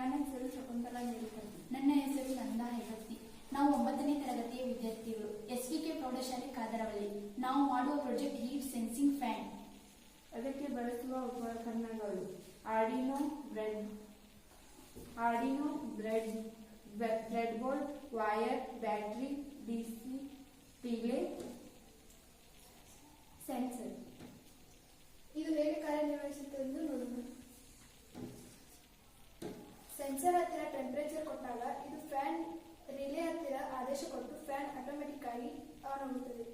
ನನ್ನ ಹೆಸರು ಶಕುಂತಲಾ ನೀಲಕಂಠ. ನನ್ನ ಹೆಸರು ನಂದಾ ಹೆಗತ್ತಿ. ನಾವು 9ನೇ ತರಗತಿಯ ವಿದ್ಯಾರ್ಥಿಗಳು. ಎಸ್ವಿಕೆ ಪ್ರೌಢಶಾಲೆ ಕಾದರವಳ್ಳಿ. ನಾವು ಮಾಡುವ ಪ್ರಾಜೆಕ್ಟ್ ಹೀಟ್ ಸೆನ್ಸಿಂಗ್ ಫ್ಯಾನ್. ಅದಕ್ಕೆ ಬಳಸುವ ಉಪಕರಣಗಳು Arduino bread board, wire, battery, DC relay, sensor. ಇದು ಹೇಗೆ ಕಾರ್ಯನಿರ್ವಹಿಸುತ್ತದೆ ಎಂದು ನೋಡೋಣ. ಸೆನ್ಸರ್ ಹತ್ತಿರ ಟೆಂಪರೇಚರ್ ಕೊಟ್ಟಾಗ ಇದು ಫ್ಯಾನ್ ರಿಲೇ ಹತ್ತಿರ ಆದೇಶ ಕೊಟ್ಟು ಫ್ಯಾನ್ ಆಟೋಮೆಟಿಕ್ ಆಗಿ ಆನ್ ಆಗುತ್ತದೆ.